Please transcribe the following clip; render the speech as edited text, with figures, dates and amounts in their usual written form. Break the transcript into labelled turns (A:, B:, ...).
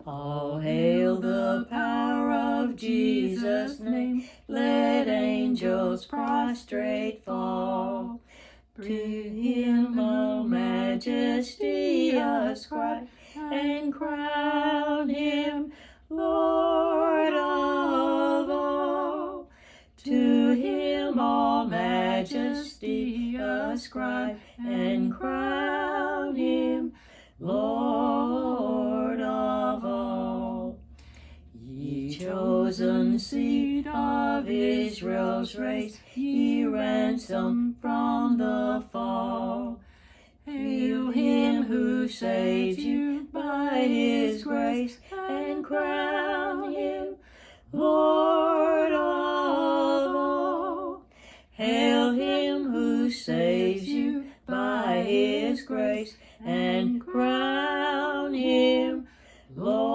A: All hail the power of Jesus' name. Let angels prostrate fall. To him all majesty ascribe, and crown him Lord of all. To him all majesty ascribe, and crown him Lord of all. Ye chosen seed of Israel's race, ye ransomed from the fall. Hail him who saves you by his grace, and crown him Lord of all. Hail him who saves you by his grace, and crown him Lord